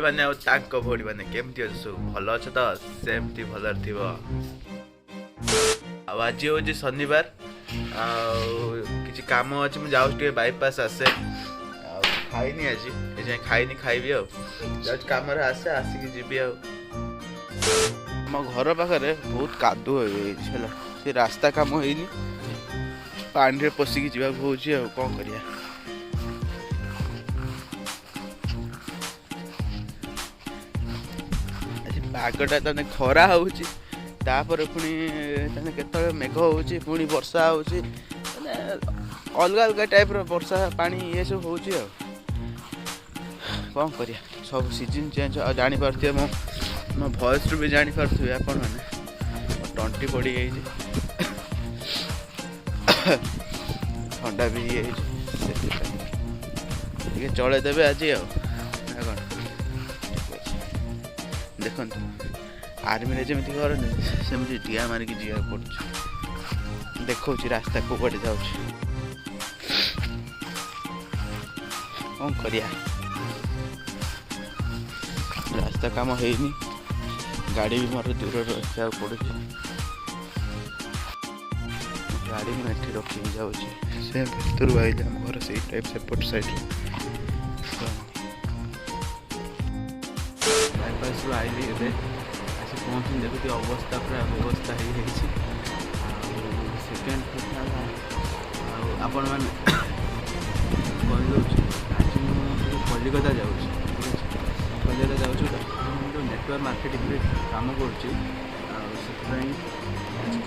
भाई मैंने भौणी मैंने केमती अच्छे सब भल अच्छ तो सेमती भल थी। आज हूँ शनिवार कि कम अच्छे मुझे जाऊँ बाईपास आसे खाईनी आज ये खाईनी खाइबी आम आसे आसिक जी आम घर पाखे बहुत कादु है से रास्ता कम होनी पानी पशिकी जावाक हो कौन करिया। पागटा तने खरा होची तापर पुणी तने केतळे मेघ होची पुणी वर्षा होची तने अलग अलग टाइप रो वर्षा पानी ये सब होची कौन करिया सब सीजन चेंज जानी पारथिए मो वॉइस रू भी जानी पारथिए आपण माने टंटी पड़ी गई ठंडा भी ये चले देवे आज देखो आर्मी रे जमी करनी सेमती टिया मारिक जीवा पड़े देखो रास्ता को पड़े जाऊँ कौन करिया रास्ता काम हैनी गाड़ी भी मोर दूर रखा पड़े गाड़ी में एठी रखी जाऊँ से भर आइले आम घर से टाइप सेपट साइड बाईपास रू आइली ए आसी पहुँची देखुती अवस्था पूरा व्यवस्था सेकेंड कथा आपण मैंने कही आज मुझे कलिकता जाऊँ कलिकता जाऊँ नेटवर्क मार्केटिंग काम कर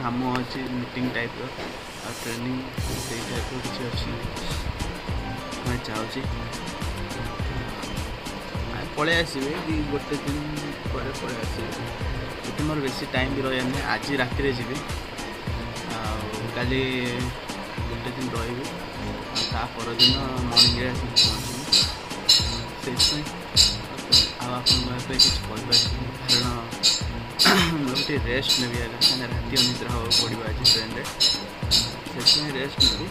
काम अच्छी मीटिंग टाइप ट्रेनिंग से टाइप किसी अच्छी मैं चाहूँगी पलि आसवे कि गोटे दिन पर पलि आसवे मोर बेसी टाइम भी रही आज राति जी काली गोटे दिन रही परदिन मर्णिंग आसिक पहुँची आपे किसी कारण मुझे रेस्ट नेबी कहीं राति अनिद्रा हाँ पड़ा आज ट्रेन से रेस्ट नेबी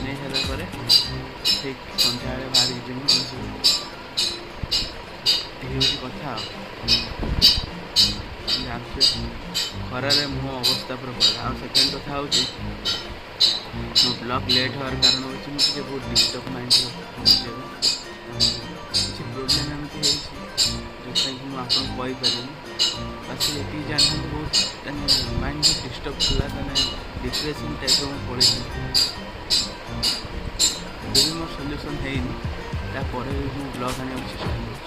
नहीं सारापर ठीक सन्ध्या बाहर जी ये कथा खरारे मुह अवस्था पूरा पड़ा सेकेंड कथा हूँ मो ब्लॉग लेट होवार कारण हूँ मुझे बहुत डिस्टर्ब माइंड किसी प्रोब्लेम एमती जो मुझे कहीपर बस ये जानते बहुत माइंड डिस्टर्ब थी डिप्रेशन टाइप मुझे पढ़ी मोर सल्यूशन है मुझे ब्लॉग आने चेष्टा कर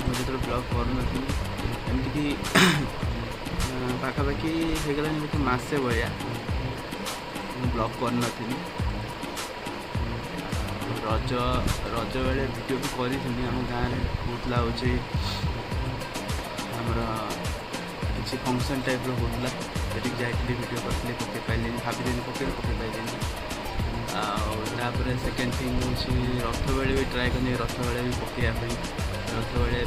मुझे जो ब्लॉग करूँ एमती पाखापाखि होगला गोटे मसे भाया ब्लॉग कर रज रज बेले वीडियो भी करी आम गाँव में होता हूँ आमर किसी फंक्शन टाइप होता है जाइए वीडियो करते पकई पारे भाभी पकई पारे आपर सेकेंड थिंग हूँ रथ बेले भी ट्राए कर रथ बेले भी पकड़ापी रथ बेले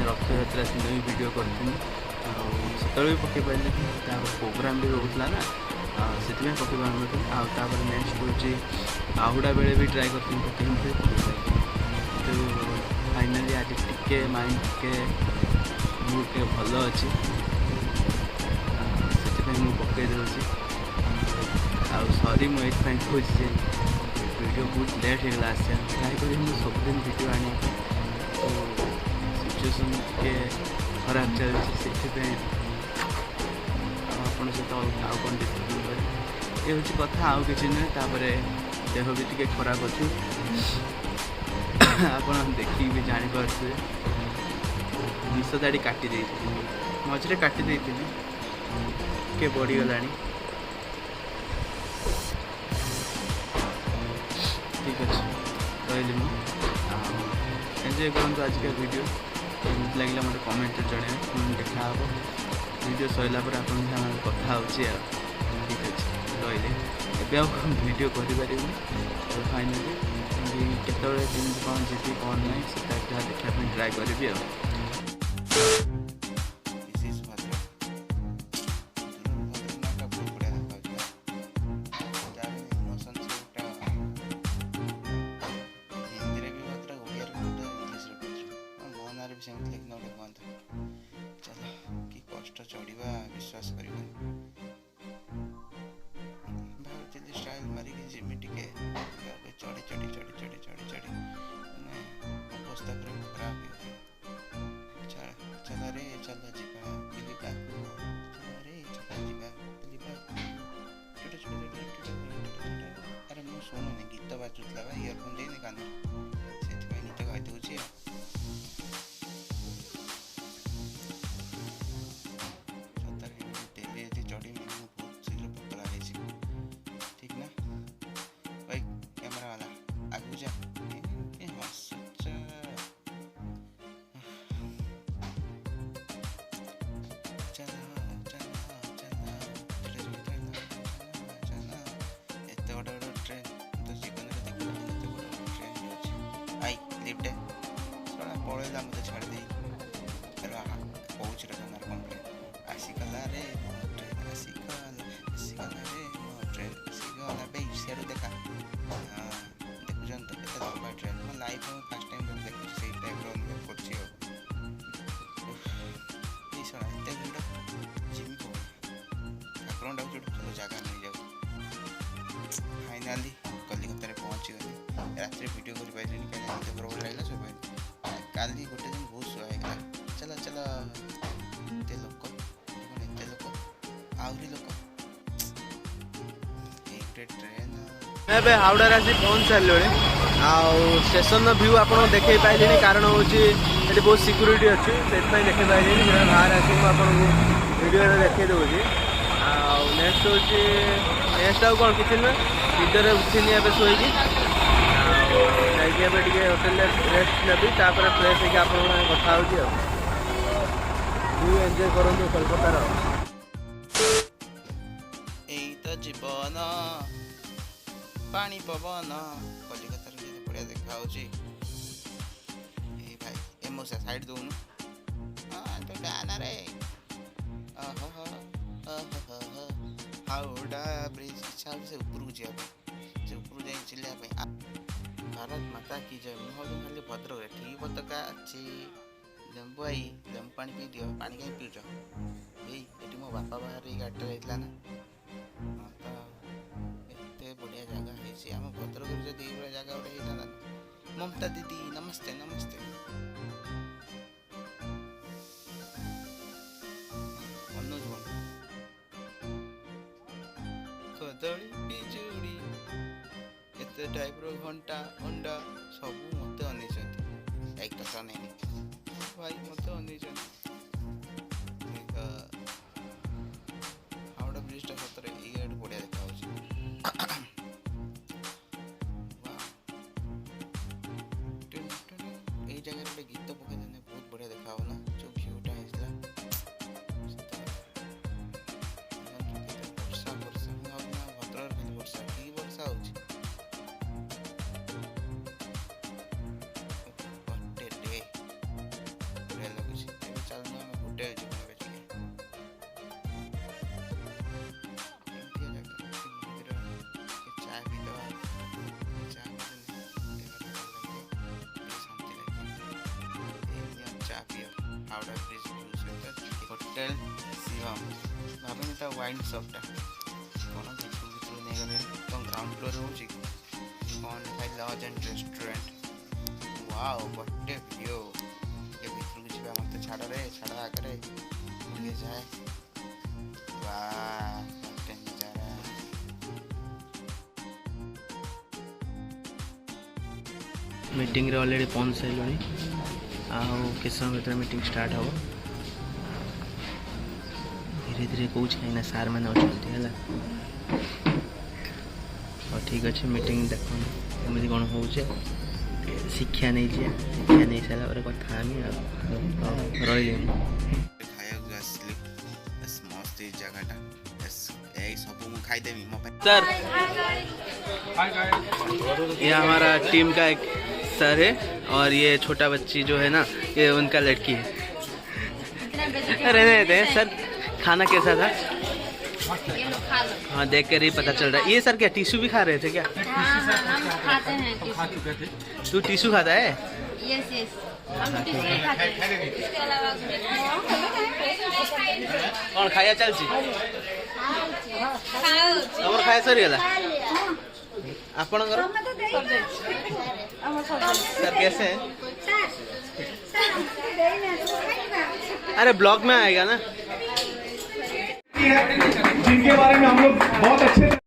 रथ यात्रा दिन भी वीडियो करी से भी पकई पारे प्रोग्राम भी रोला ना से पकई पार नेक्स्ट हूँ आहुड़ा बेले भी ट्राए कर तो फाइनाली आज टिके माइंड टे मूड टे भल अच्छी से पकई दूसरी सॉरी मुझे कहूँ वीडियो बहुत लेट होगा आसा ट्राए कर सबुदिन वीडियो आने तो सिचुएसन टे खराब चलती से आप सहित आउ कौन डिस्कसन कर ये हूँ कथा आउ कि नुहे देह भी टे खराब अच्छे आप देखिए भी जापे निश दाड़ी काटी मझे काटी के बढ़ीगला ठीक अच्छे रही एंजॉय करूँ आज का वीडियो केमती लगे मतलब कमेंट जन देखा वीडियो सरला आप कथा हो ठीक अच्छे रही एवं वीडियो कर फाइनाली केत कौन जी कौन ना से देखा ट्राए करी। कष्ट चढ़ा विश्वास कर स्टाइल मारिकी जिमी टिके चढ़ी चढ़ी चढ़ी चढ़ी चढ़ी चढ़ी अवस्था पूरा खराब हो चल रे चल जीवा बुलिबा चल रे चल जीवा बुलिबा अरे मुझे शुणुनि गीत बाजुला इयरफोन देनी कान से गीत गाई दूसरी डेली यदि चढ़ी बहुत शीघ्र पतला ठीक ना भाई कैमरा वाला आगू जा हसुच एत बड़ बड़ ट्रेन तो जीवन में देख एत बड़ बड़ ट्रेन अच्छे आई लिफ्ट शोना पलैला मत छाड़ी कौच रनार कम्प्लेन आसिगला रे मो ट्रेन आसिगला रे मो ट्रेन आसिगला बे सियारू देखा देखुन तो केते लंबा ट्रेन मो लाइफ में फर्स्ट टाइम देखु से टाइप रो अनुभव करछि ए शोना एते भिड़ जिमी को ठाकुर डाक जो चलो जगह नहीं जाओ फाइनली कलिकता रे पहुंची गली रात वीडियो कर पाइलिनी कहीं एते प्रॉब्लम लागला सो पाइल काली गोटे दिन बहुत सुहाइगला चलो चलो एते लोक आहरी लोक ट्रेन ଏବେ ହାଉଡ଼ାରେ ଆସି ପହଞ୍ଚି ସାରିଲଣି। ଆଉ ଷ୍ଟେସନର ଭ୍ୟୁ ଆପଣ ଦେଖାଇ ପାଇଲେଣି, କାରଣ ହେଉଛି ଏଠି ବହୁତ ସିକ୍ୟୁରିଟି ଅଛି, ସେଥିପାଇଁ ଦେଖାଇ ପାଇଲେଣି। ଯେବେ ବାହାରେ ଆସି ମୁଁ ଆପଣଙ୍କୁ ଭିଡ଼ିଓରେ ଦେଖାଇ ଦେଉଛି। ଆଉ ନେକ୍ସଟ ହେଉଛି ନେକ୍ସଟ ଆଉ କ'ଣ କିଛି ନୁହେଁ, ଭିଡ଼ିଓରେ ଉଠିନି ଏବେ ଶୋଇକି। ଆଉ ଯାଇକି ଏବେ ଟିକେ ହୋଟେଲରେ ରେଷ୍ଟ ନେବି, ତାପରେ ଫ୍ରେଶ୍ ହେଇକି ଆପଣଙ୍କ ସାଙ୍ଗେ କଥା ହେଉଛି। ଆଉ ଭ୍ୟୁ ଏନ୍ଜୟ କରନ୍ତୁ କୋଲକାତାର। ଏଇ ତ ଜୀବନ पानी पवन कलिकतार केते बढ़िया देखा होची। ए भाई ए मोसा साइड दोनु हां तो गाना रे हाउडा ब्रिज इच्छा से ऊपर को जिया से ऊपर जाई चिल्ला पे भारत माता की जय। मोह खाली भद्रक रे ठीक पताका अछि लेम्बु आई लेम्बु पानी पी दियो। पानी काई पीउछ एई एटी मो बापा बाहर गाड़ी रहइतला ना बढ़िया जगह है आम भद्रक जब ये जगह गोटे होता। ममता दीदी नमस्ते नमस्ते। मनोज कदली पिजुड़ी एत टाइप घंटा अंडा सब मत अन एक भाई मत अन हावड़ा ब्रिजटा सतरे ये बढ़िया देखा जगह गोटे गीत पकई देने बहुत बढ़िया देखा ना जो भ्यूटा है वर्षा वर्षा भद्रक खाली वर्षा की वर्षा हो बढ़िया लगुच। चलना आम होटेल चाय पी दवा हावड़ा ब्रिज होटेल शिवम भाभी तो वाइन शॉपटा कौन भर नहीं गले तो ग्राउंड फ्लोर रोचे कौन लिखा लॉज एंड रेस्टोरेंट। वाओ बड़े व्यू ये भीतर को जीवा मत छाड़ रे छाड़ आगे बुले जाए। वाह बड़े नजारा मीटिंग रे ऑलरेडी पहुंच साइलुनी। आउ किस समय भीतर मीटिंग स्टार्ट हो धीरे धीरे कौन कहीं सार मैंने अच्छा है। और ठीक अच्छे मीटिंग देख एमती कौन हो शिक्षा नहीं शिक्षा नहीं सारा कथा रही सर। ये हमारा टीम का एक सर है और ये छोटा बच्ची जो है ना ये उनका लड़की है। रहने देते हैं सर। खाना कैसा था? हाँ देख कर ही पता चल रहा है। ये सर क्या टिश्यू भी खा रहे थे क्या? हम खाते हैं। तू टिश्यू खाता है? यस हम टिश्यू खाते हैं। इसके अलावा कौन खाया चलছি तमर खाया सरी गला आपनकर सर कैसे हैं अरे ब्लॉग में आएगा ना जिनके बारे में हम लोग बहुत अच्छे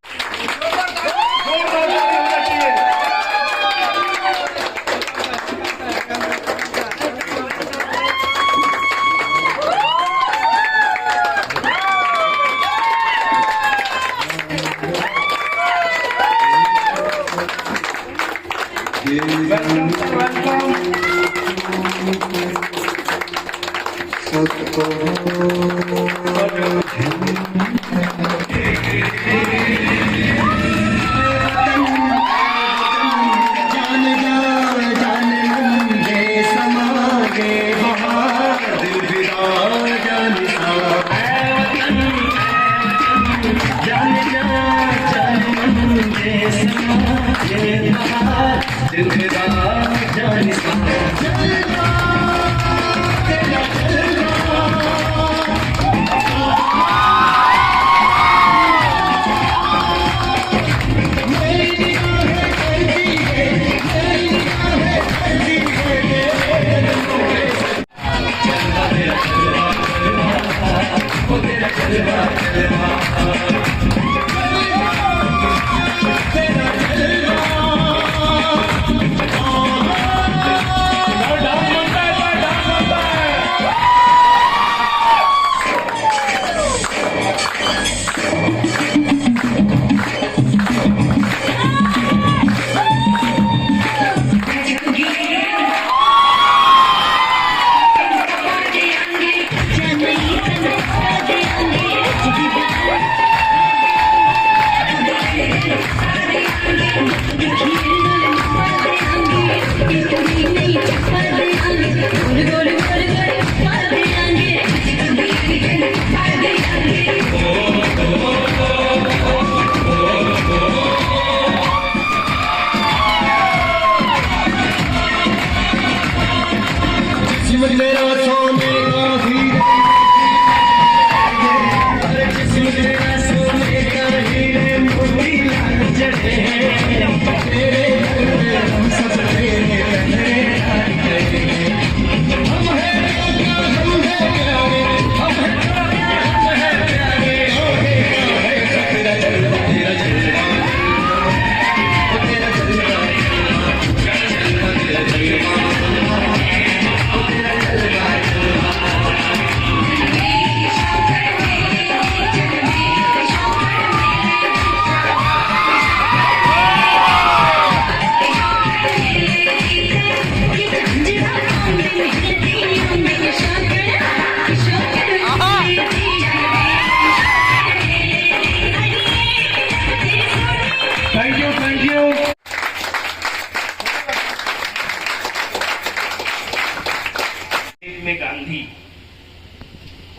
में गांधी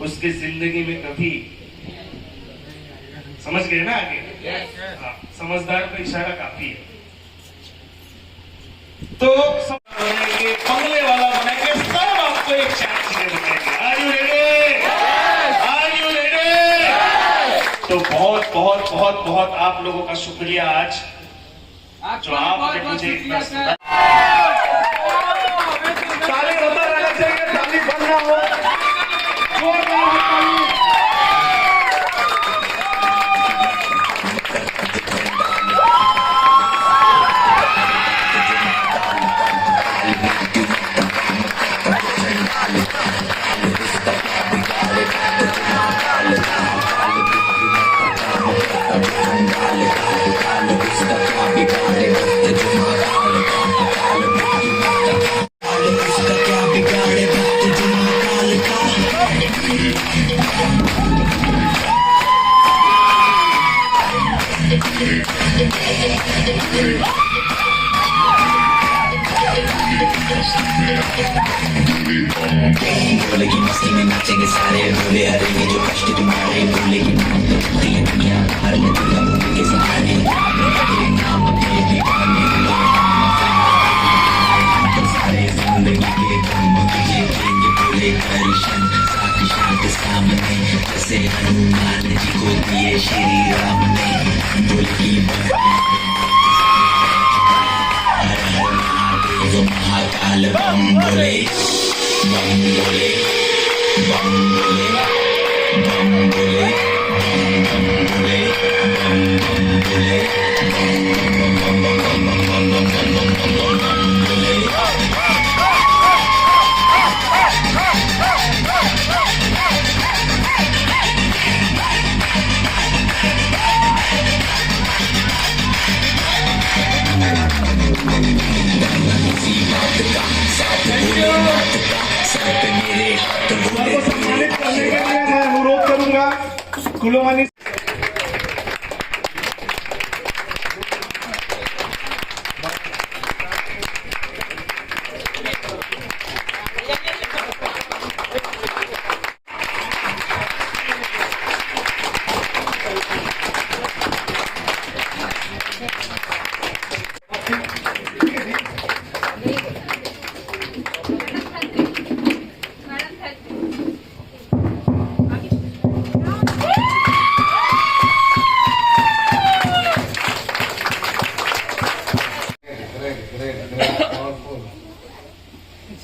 उसकी जिंदगी में कभी समझ गए ना आगे हाँ, समझदार को इशारा काफी है तो बनाएंगे बंगले वाला बनाएंगे सब आपको एक चांस दे बनाएंगे आर यू रेडी तो बहुत बहुत बहुत बहुत आप लोगों का शुक्रिया आज जो आपने मुझे इतना ताली होता रहना चाहिए ताली बंद ना हो बोलेगी मस्ती में नाचेंगे सारे भूले हरेंगे जो कष्ट तुम्हारे बोलेगी नाम तो चलती है दुनिया हर में दुनिया भूमि के सहारे तेरे नाम पे दीवाने सारे जिंदगी के गम तुझे देंगे बोले कर शांत साथ सामने जैसे हनुमान जी को दिए श्री राम ने बोले की हर हर महादेव महाकाल बम बोले बम बोले बम बोले बम बोले बम बोले बम बोले सम्मानित करने के लिए मैं अनुरोध करूंगा कुलवानी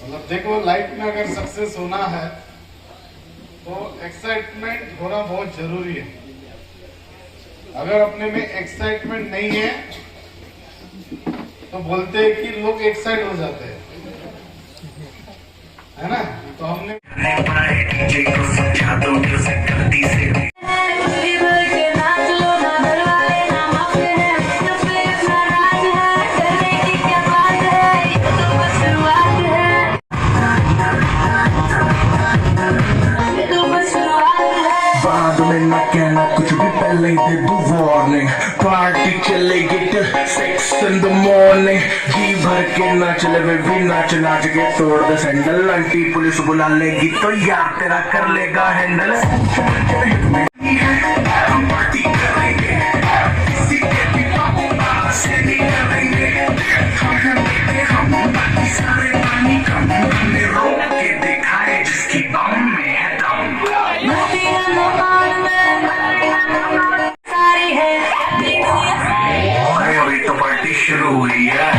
मतलब देखो लाइफ में अगर सक्सेस होना है तो एक्साइटमेंट होना बहुत जरूरी है। अगर अपने में एक्साइटमेंट नहीं है तो बोलते हैं कि लोग एक्साइट हो जाते हैं, है ना। तो हमने ना कहना कुछ भी पहले ही दे दो वार्निंग। पार्टी चलेगी till 6 in the morning। जी भर के नाच ले भी नाच नाच के तोड़ दे सैंडल। आंटी पुलिस बुला लेगी तो यार तेरा कर लेगा हैंडल। हम पार्टी करेंगे किसी के भी पापा से नहीं करेंगे। हम बाकी सारे पानी कम हमने रोक के दिखाए जिसकी बम में है दम। अभी तो पार्टी शुरू हुई है।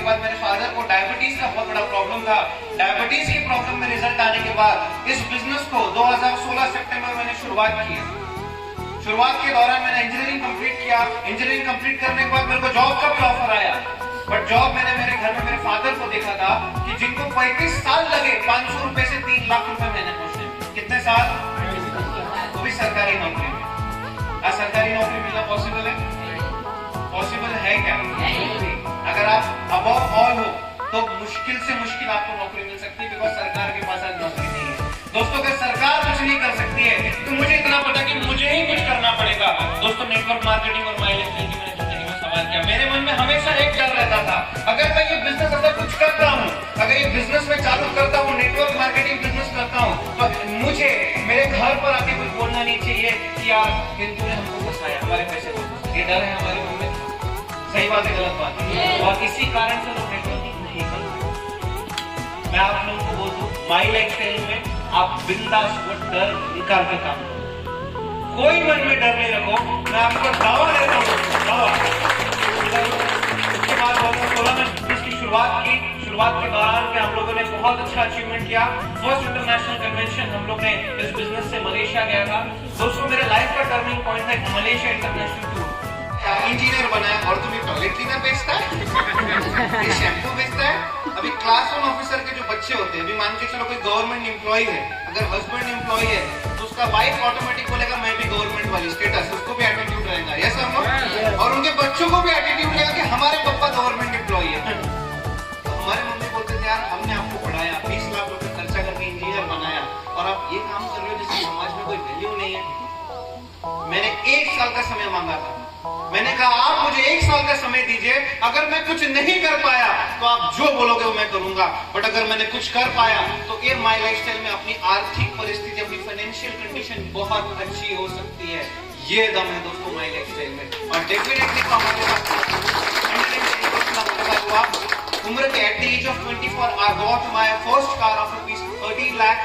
बाद मेरे फादर को डायबिटीज का बहुत बड़ा प्रॉब्लम था। डायबिटीज की प्रॉब्लम में रिजल्ट आने के बाद इस बिजनेस को 2016 सितंबर मैंने शुरुआत की। शुरुआत के दौरान मैंने इंजीनियरिंग कंप्लीट किया। इंजीनियरिंग कंप्लीट करने के बाद मेरे को जॉब का भी ऑफर आया, बट जॉब मैंने मेरे घर में मेरे फादर को देखा था कि जिनको 35 साल लगे 500 रुपए से 3 लाख रुपए महीने पहुंचने में। कितने साल? वो भी सरकारी नौकरी में। सरकारी नौकरी मिलना पॉसिबल है? पॉसिबल है क्या? अगर आप अबव ऑल हो तो मुश्किल से मुश्किल आपको नौकरी मिल सकती है, बिकॉज सरकार के पास आज नौकरी नहीं है। दोस्तों, अगर सरकार कुछ नहीं कर सकती है तो मुझे इतना पता कि मुझे ही कुछ करना पड़ेगा। दोस्तों, नेटवर्क मार्केटिंग और माइलेज की मैंने जिंदगी में सवाल किया। मेरे मन में हमेशा एक डर रहता था, अगर मैं ये बिजनेस अगर कुछ करता हूँ, अगर ये बिजनेस में चालू करता हूँ, नेटवर्क मार्केटिंग बिजनेस करता हूँ, तो मुझे मेरे घर पर आके कुछ बोलना नहीं चाहिए कि यार हिंदू ने हमको फंसाया, हमारे पैसे को। ये डर है हमारे मन में। सही बात है, गलत बात है? और इसी कारण से लोग नेटवर्किंग नहीं करते। मैं आप लोगों को बोल दूं, माई लाइफस्टाइल में आप बिंदास वो डर निकाल के काम करो। कोई मन में डर नहीं रखो। मैं आपको दावा देता हूँ, दावा। उसके बाद 2016 में बिजनेस की शुरुआत की। शुरुआत के दौरान पे हम लोगों ने बहुत अच्छा अचीवमेंट किया। फर्स्ट इंटरनेशनल कन्वेंशन हम लोग ने इस बिजनेस से मलेशिया गया था। दोस्तों, मेरे लाइफ का टर्निंग पॉइंट था मलेशिया इंटरनेशनल टूर। इंजीनियर बनाया और तुम टॉयलेट क्लीनर बेचता है, ये शैम्पू बेचता है। अभी क्लास 1 ऑफिसर के जो बच्चे होते हैं, अभी मान के चलो कोई गवर्नमेंट एम्प्लॉय है, अगर हस्बैंड एम्प्लॉय है तो उसका वाइफ ऑटोमेटिक बोलेगा मैं भी गवर्नमेंट वाली स्टेटस, उसको भी एटीट्यूड रहेगा। यस और नो? और उनके बच्चों को भी एटीट्यूड रहेगा कि हमारे पापा गवर्नमेंट एम्प्लॉय है। तो हमारे मम्मी बोलते थे, यार हमने आपको पढ़ाया, 20 लाख रुपए खर्चा करके इंजीनियर बनाया और आप ये काम कर रहे हो जिससे समाज में कोई वैल्यू नहीं है। मैंने 1 साल का समय मांगा था। मैंने कहा आप मुझे 1 साल का समय दीजिए, अगर मैं कुछ नहीं कर पाया तो आप जो बोलोगे वो मैं करूंगा, बट अगर मैंने कुछ कर पाया तो ये माई लाइफस्टाइल में अपनी आर्थिक परिस्थिति, अपनी फाइनेंशियल कंडीशन बहुत अच्छी हो सकती है। ये दम है दोस्तों माई लाइफस्टाइल में। और डेफिनेटली हमारे पास उम्र के at the age of 24 I got my first car of ₹30 lakh.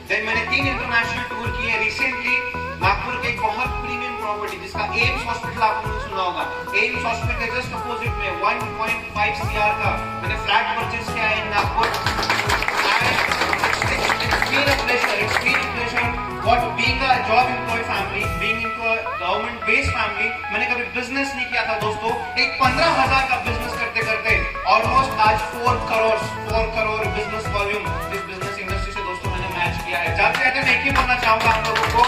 देन मैंने 3 इंटरनेशनल टूर किए। रिसेंटली नागपुर के एक बहुत प्रीमियम प्रॉपर्टी जिसका एम्स हॉस्पिटल आपने सुना होगा, एम्स हॉस्पिटल के जस्ट अपोजिट में 1.5 CR का मैंने फ्लैट परचेज किया है इन Nagpur. It's been a pleasure. What being a job employee family, being into a government based family, मैंने कभी बिजनेस नहीं किया था दोस्तों। एक 15,000 का बिजनेस करते करते ऑलमोस्ट आज 4 करोड़ बिजनेस वॉल्यूम इस बिजनेस इंडस्ट्री से दोस्तों मैंने मैच किया है। जाते जाते मैं एक ही बोलना चाहूंगा हम लोगों को,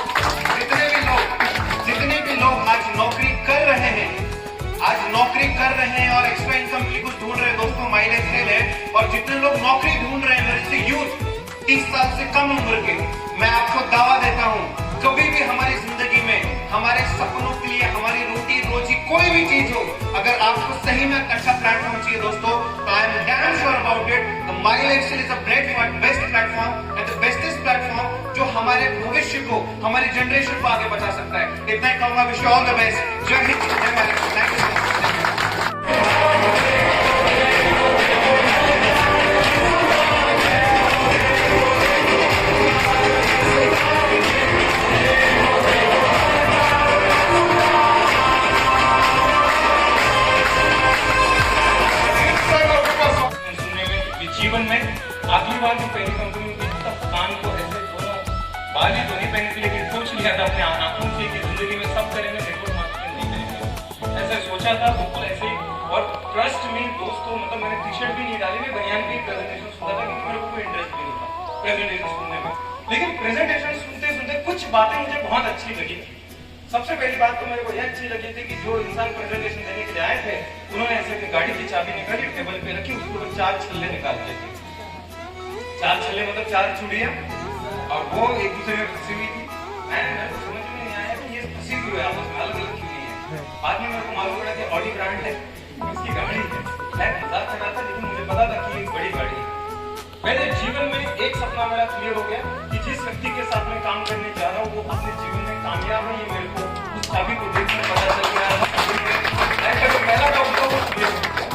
जितने भी लोग आज नौकरी कर रहे हैं और एक्स्ट्रा इनकम के लिए कुछ ढूंढ रहे हैं दोस्तों, माइलेज फेल है। और जितने लोग नौकरी ढूंढ रहे हैं मेरे से यूथ 30 साल से कम उम्र के, मैं आपको दावा देता हूं, कभी भी हमारी जिंदगी में हमारे सपनों के लिए हमारी रोटी रोजी कोई भी चीज हो, अगर आपको सही में अच्छा प्लेटफॉर्म चाहिए दोस्तों, तो I am damn sure about it, the my lifestyle is the best platform and the bestest platform जो हमारे भविष्य को, हमारी जनरेशन को आगे बढ़ा सकता है। इतना ही कहूंगा। Wish you all the best. जय हिंद, जय भारत। Thank you. जीवन में आखिरी बार जो पहली कंपनी की तब कान को ऐसे दोनों बाली तो नहीं पहने थे, लेकिन सोच लिया था अपने आंखों से कि जिंदगी में सब करेंगे, नेटवर्क मार्केटिंग नहीं करेंगे, ऐसे सोचा था बिल्कुल ऐसे ही। और ट्रस्ट में दोस्तों, मतलब मैंने टी-शर्ट भी नहीं डाली, मैं बनियान की प्रेजेंटेशन सुना था क्योंकि मेरे को कोई इंटरेस्ट भी नहीं था प्रेजेंटेशन सुनने में। लेकिन प्रेजेंटेशन सुनते सुनते कुछ बातें मुझे बहुत अच्छी लगी। सबसे पहली बात तो मेरे को यह अच्छी लगी थी कि जो इंसान प्रेजेंटेशन देने के लिए आए थे, उन्होंने ऐसे गाड़ी की चाबी निकाली, टेबल पे रखी, उसको 4 छल्ले निकालते थे। 4 छल्ले मतलब 4 चूड़ियां, और वो एक दूसरे में फंसी हुई थी। मेरे को समझ में नहीं आया कि ये फंसी हुई है आपस में, अलग अलग क्यों नहीं है। बाद में मेरे को मालूम पड़ा कि ऑडी ब्रांड है, इसकी गाड़ी है। मैं मजाक कर रहा था, लेकिन मुझे पता था कि एक बड़ी गाड़ी है। मेरे जीवन में एक सपना मेरा क्लियर हो गया कि जिस व्यक्ति के साथ मैं काम करने जा रहा हूँ वो अपने जीवन में कामयाब है। ये मेरे को उस चाबी को देखकर पता चल गया है। जो पहला टॉपिक था वो क्लियर हो गया,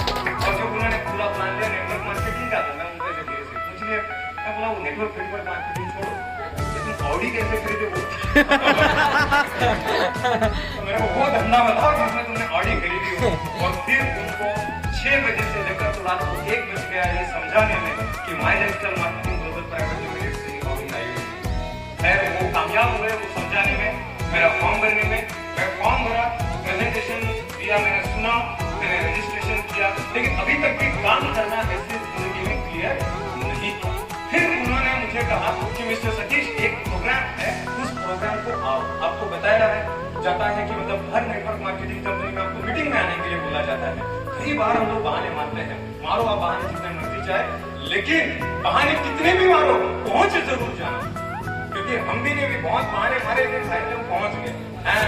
और जो उन्होंने पूरा प्लान लिया नेटवर्क मार्केटिंग का था, मैं उनसे धीरे से पूछ लिया। मैं बोला वो नेटवर्क मार्केटिंग छोड़ो, लेकिन ऑडी कैसे खरीदे वो तो मेरे को वो धंधा बताओ जिसमें तुमने ऑडी खरीदी हो। और फिर उनको 6 बजे से लेकर तो रात को समझाने में कि my lifestyle marketing global private limited से रिकॉर्डिंग आई है वो कामयाब हुए वो समझाने में, मेरा फॉर्म भरने में। मैं फॉर्म भरा, प्रेजेंटेशन दिया, मैंने सुना, मैंने रजिस्ट्रेशन किया, लेकिन अभी तक भी काम करना ऐसे जिंदगी में क्लियर नहीं था। फिर उन्होंने मुझे कहा कि मिस्टर सतीश एक प्रोग्राम है, उस प्रोग्राम को आओ। आपको बताया जाता है कि मतलब हर नेटवर्क मार्केटिंग कंपनी में आपको मीटिंग में आने के लिए बोला जाता है। कई बार हम लोग बहाने मारते हैं, मारो आप बहाने जितने मर्जी चाहे, लेकिन बहाने कितने भी मारो पहुंच जरूर जाना, क्योंकि हम भी ने भी बहुत बहाने मारे थे, फाइनली हम पहुंच गए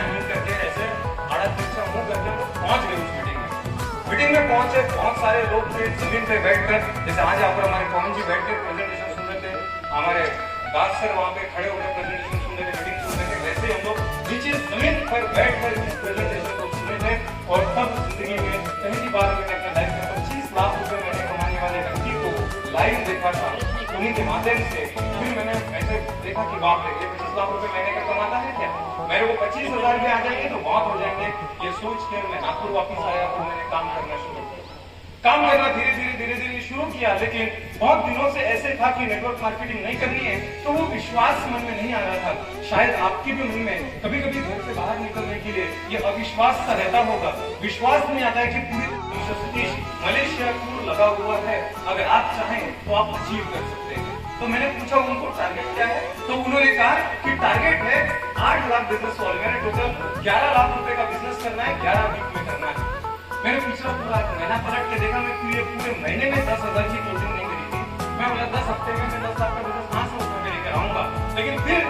मुंह करके, ऐसे आड़ा तिरछा मुंह करके हम पहुंच गए उस मीटिंग में। मीटिंग में पहुंचे, बहुत सारे लोग थे जमीन पे बैठकर, जैसे आज यहाँ पर हमारे पवन जी बैठकर प्रेजेंटेशन सुन रहे थे, हमारे दास सर वहाँ पे खड़े होकर प्रेजेंटेशन सुन रहे थे, मीटिंग सुन रहे थे, वैसे हम लोग नीचे जमीन पर बैठकर इस प्रेजेंटेशन को सुन रहे थे। और तब जिंदगी में पहली बार मैंने अपने लाइफ में 25 लाख रुपए मैंने कमाने वाले व्यक्ति को लाइव देखा था, उन्हीं के माध्यम से। फिर मैंने ऐसे देखा कि बाप रे, 25 लाख रुपए महीने का कमाता है क्या, मेरे को 25,000 रुपए आ जाएंगे तो बहुत हो जाएंगे, ये सोच के मैं नागपुर वापस आया और मैंने काम करना शुरू किया। काम करना धीरे धीरे शुरू किया, लेकिन बहुत दिनों से ऐसे था कि नेटवर्क मार्केटिंग नहीं करनी है, तो वो विश्वास मन में नहीं आ रहा था। शायद आपके भी मन में कभी कभी घर से बाहर निकलने के लिए ये अविश्वास सा रहता होगा, विश्वास नहीं आता है कि पूरी सतीश मलेशिया टूर लगा हुआ है, अगर आप चाहें तो आप अचीव कर सकते हैं। तो मैंने पूछा उनको टारगेट क्या है, तो उन्होंने कहा कि टारगेट है 8 लाख बिजनेस वाले, मैंने टोटल 11 लाख रुपए का बिजनेस करना है, 11 वीक में करना है। मैंने पिछला पूरा महीना पलट के देखा, मैं पूरे महीने में 10,000 की क्लोजिंग नहीं करी थी। मैं बोला 10 हफ्ते में मैं 10 लाख का बिजनेस कहां से उठा के लेकर आऊंगा, लेकिन फिर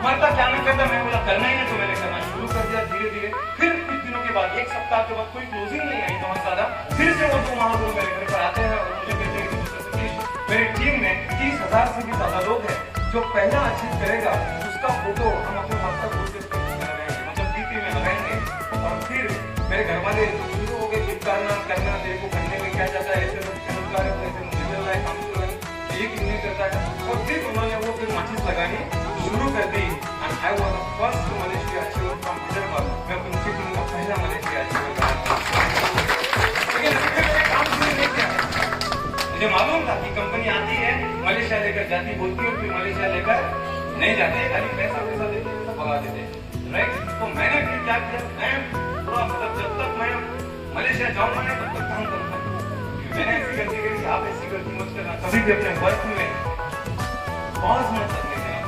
मरता क्या नहीं करता, मैं बोला करना ही है, तो मैंने करना शुरू कर दिया धीरे धीरे। फिर कुछ दिनों के बाद, 1 सप्ताह के बाद कोई क्लोजिंग नहीं आई बहुत ज्यादा, फिर से वो 2 महागुरु मेरे घर पर आते हैं और मुझे कहते हैं कि सतीश, मेरी टीम में 30,000 से भी ज्यादा लोग हैं, जो पहला अचीव करेगा उसका फोटो हम अपने व्हाट्सएप ग्रुप पे लगाएंगे, मतलब डीपी में लगाएंगे। और फिर मेरे घर वाले शुरू हो गए चिपकाना करना, तेरे को करने में क्या जाता है, ऐसे बेरोजगार है, ऐसे मुझे मिल रहा है, काम कर रहा है, ये क्यों नहीं करता है। और फिर उन्होंने वो फिर माचिस लगानी शुरू कर दी। And I was the first Malaysia achiever from Hyderabad, मैं उनकी टीम का पहला मलेशिया अचीवर था। लेकिन फिर मैंने काम शुरू नहीं किया, मुझे मालूम था कि कंपनी आती है, मलेशिया लेकर जाती, बोलती है, फिर मलेशिया लेकर नहीं जाते, खाली पैसा देते तो भगा देते, राइट। तो मैंने फिर क्या किया, मैं पूरा मतलब जब तक मैं मलेशिया जाऊंगा नहीं तब तक काम करूंगा। मैंने ऐसी गलती करी कि आप ऐसी गलती मत करना, कभी भी अपने वर्क में पॉज मत करने देना।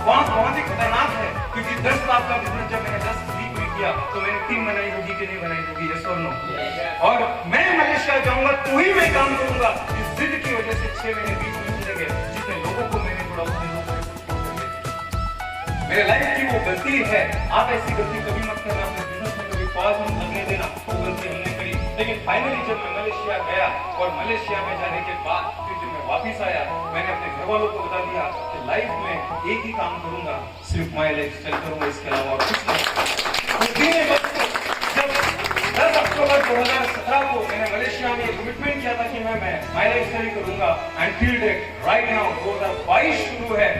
बहुत ही खतरनाक है, क्योंकि 10 लाख का बिजनेस जब मैंने 10 वीक में किया तो मैंने टीम बनाई होगी कि नहीं बनाई होगी, यस और नो। और मैं मलेशिया जाऊंगा तो ही मैं काम करूंगा, इस जिद की वजह से 6 महीने बीच में चले गए। जितने लोगों को मैंने थोड़ा मेरे लाइफ की वो गलती है, आप ऐसी गलती कभी मत करना, अपने बिजनेस में कभी पॉज मत लगने देना, वो गलती हमने करी। लेकिन फाइनली जब मैं मलेशिया गया और मलेशिया में जाने के बाद फिर जब मैं वापिस आया, मैंने अपने घर वालों को बता दिया कि लाइफ में एक ही काम करूंगा, सिर्फ माय लाइफस्टाइल करूंगा, इसके अलावा और कुछ नहीं। जब 10 अक्टूबर 2017 को मैंने मलेशिया में कमिटमेंट किया था कि मैं माय लाइफस्टाइल करूंगा, एंड फील्ड राइट नाउ 2022 शुरू है।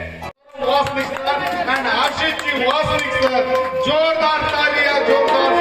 एंड आशीष की वासनिक सर, जोरदार तालियां, जोरदार।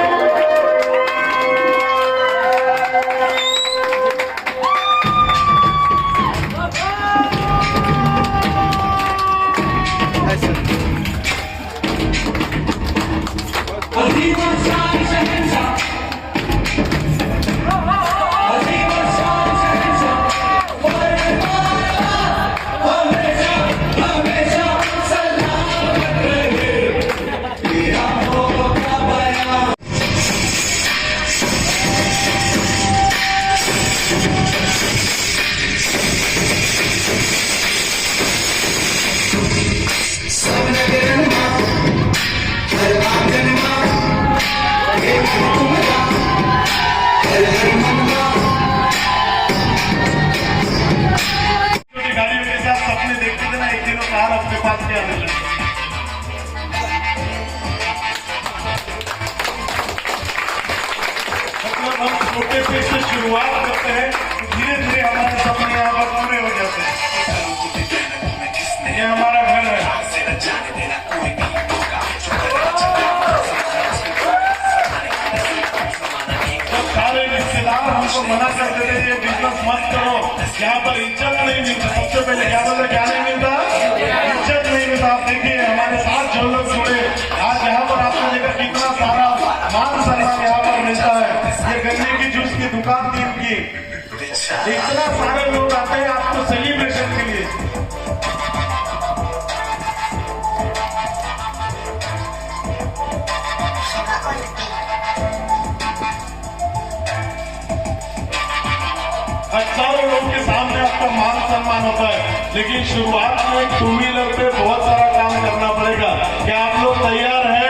छोटे से शुरुआत करते हैं, धीरे धीरे हमारे सपने यहाँ पर पूरे हो जाते हैं। ये हमारा घर है। तो सारे रिश्तेदार हमको मना करते थे, ये बिजनेस मत करो, यहाँ पर इज्जत नहीं मिलता। सबसे पहले क्या बोलते, क्या नहीं मिलता, इज्जत नहीं मिलता। आप देखिए हमारे साथ जो लोग जुड़े, आज यहाँ पर आपको देखकर कितना सारा मान सम्मान यहाँ पर मिलता है। ये गन्ने की जूस की दुकान थी इनकी, इतना सारे लोग आते हैं आपको सेलिब्रेशन के लिए। हजारों लोग के सामने आपका मान सम्मान होता है, लेकिन शुरुआत में टू व्हीलर पे बहुत सारा काम करना पड़ेगा। क्या आप लोग तैयार हैं?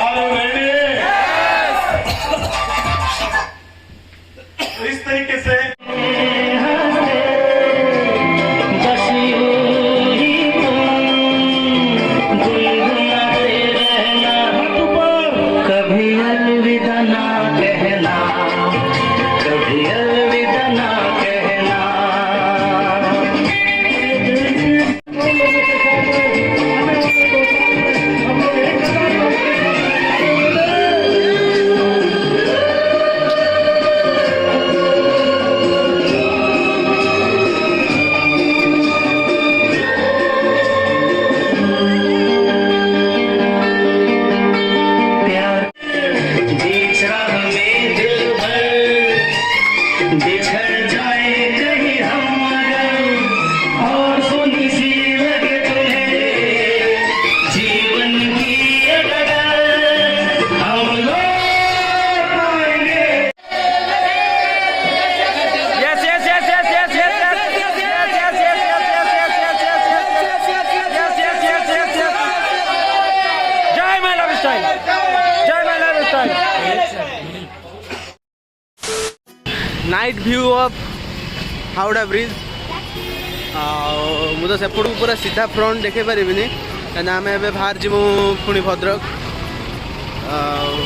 Are you ready? इस तरीके से night view of Howrah bridge. मुझे सेपटू पूरा सीधा फ्रंट देखे पारि कहीं आम ए बाहर जीवु पुणी भद्रक।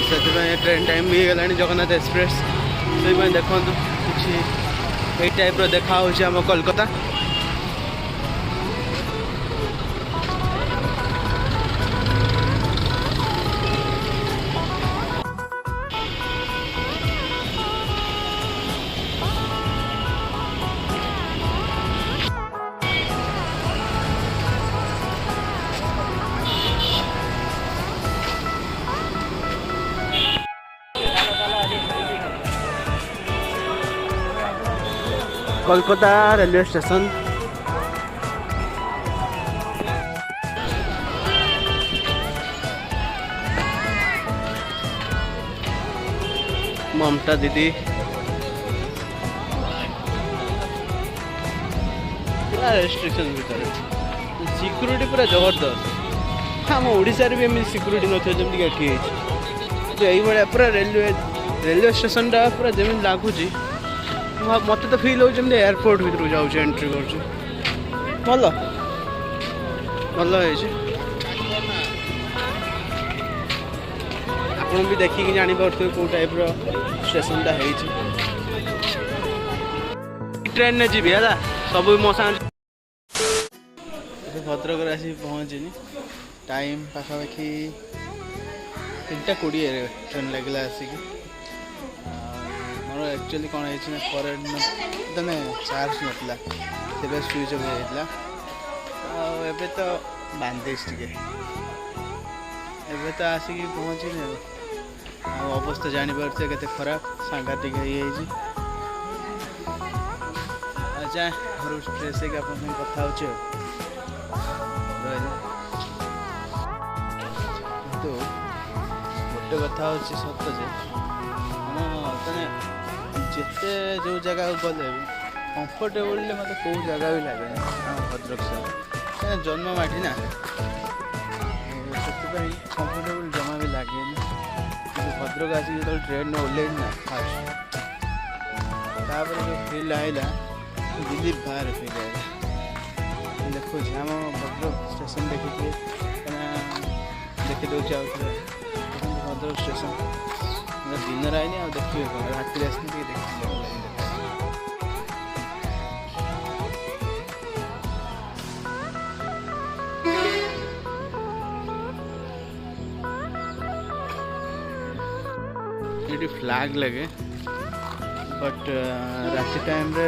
से ट्रेन टाइम भी गला जगन्नाथ एक्सप्रेस से देखु कि टाइप देखा आम कोलकाता। Kolkata railway station. ममता दीदी पूरा रेस्ट्रिक्शन भीतर सिक्यूरीटी पूरा जबरदस्त। आम ओडिशा भी एम सिक्यूरीटी नथियो जमी एठी तो यही पूरा रेलवे स्टेशन टा पूरा जमी लगुच। मत तो फिल हो एयरपोर्ट भर जाऊँ एंट्री कर भल भल आप भी देखिए जापर कौ टाइप स्टेशन टा है। ट्रेन में जी है सब मो साथ भद्रक आसी पहुँचनी टाइम पाखापाखि 3:20 ट्रेन लगे आसिक। मोर एक्चुअली कौन है करेन्ट मैंने चार्ज नाला से स्विच ऑफ होता एबे तो बांधेस टे एबे तो आसिक पहुँची अवस्था जापारे के खराब सांघातिक अच्छा घर फ्रेश है आप कथा हो तो गोटे कथा हूँ सत जे जिते जो जगह गले कंफर्टेबल मत कौ जगह भी लगे भद्रक से जन्ममाटी ना से कंफर्टेबल जमा भी लगे। भद्रक आसिक जो ट्रेन में ओल्ल ना फास्ट तापर जो फिल आईला दिल्ली बाहर फिल आएगा। देखो आम भद्रक स्टेशन देखिए देखी दूसरे भद्रक स्टेशन दिन आईनी आ देखिए राति आसनी देखिए ये फ्लैग लगे बट राति टाइम रे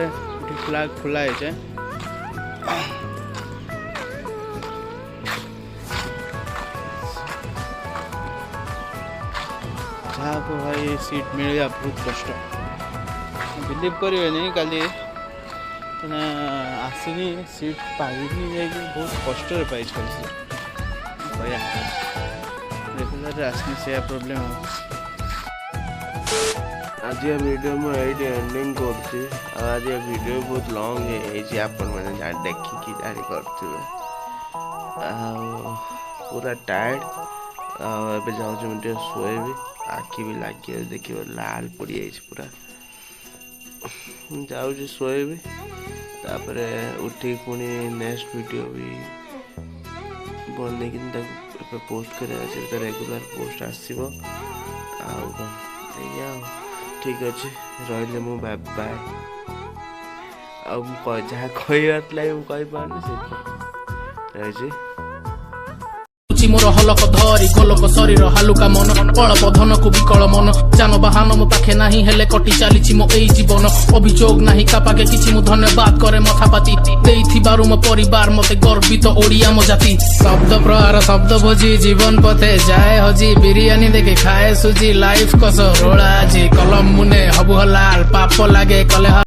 फ्लैग खुला है जहाँ को भाई सीट मिले बहुत कष्ट बिलीव करेंगे नहीं काली आसनी सीट पाइनी जाकि बहुत कष्ट पाई सीट भैया देखो आसनी से प्रोब्लेम हो आज वीडियो मुझे एंडिंग कर आज वीडियो बहुत लॉन्ग है आपण मैंने देखिकी जानी कर पूरा टायर्ड आबे जाऊँ मुझे शोएबी आखि भी लगे देखिए लाल पड़ी जाए पूरा जाऊँ शोएबी तापर उठी पुणी नेक्स्ट वीडियो भी बनने पोस्ट कर रेगुलर पोस्ट आसो ठीक अच्छे रही मु बाय बाय जहाँ कही पारे रही मोर हलक धरी गोलक शरीर हालुका मन कलप धन को विकल मन जानवाहन मो पाखे नाही हेले कटि चली मो एई जीवन अभियोग नाही का पाके किछि मु धन्यवाद करे मथापाती देइथिबारु मो परिवार मते गर्वित ओडिया मो जाति शब्द प्रहार शब्द भोजी जीवन पथे जाए हजी बिरियानी देखे खाए सुजी लाइफ कस रोड़ा जी कलम मुने हबु हलाल पाप लागे कले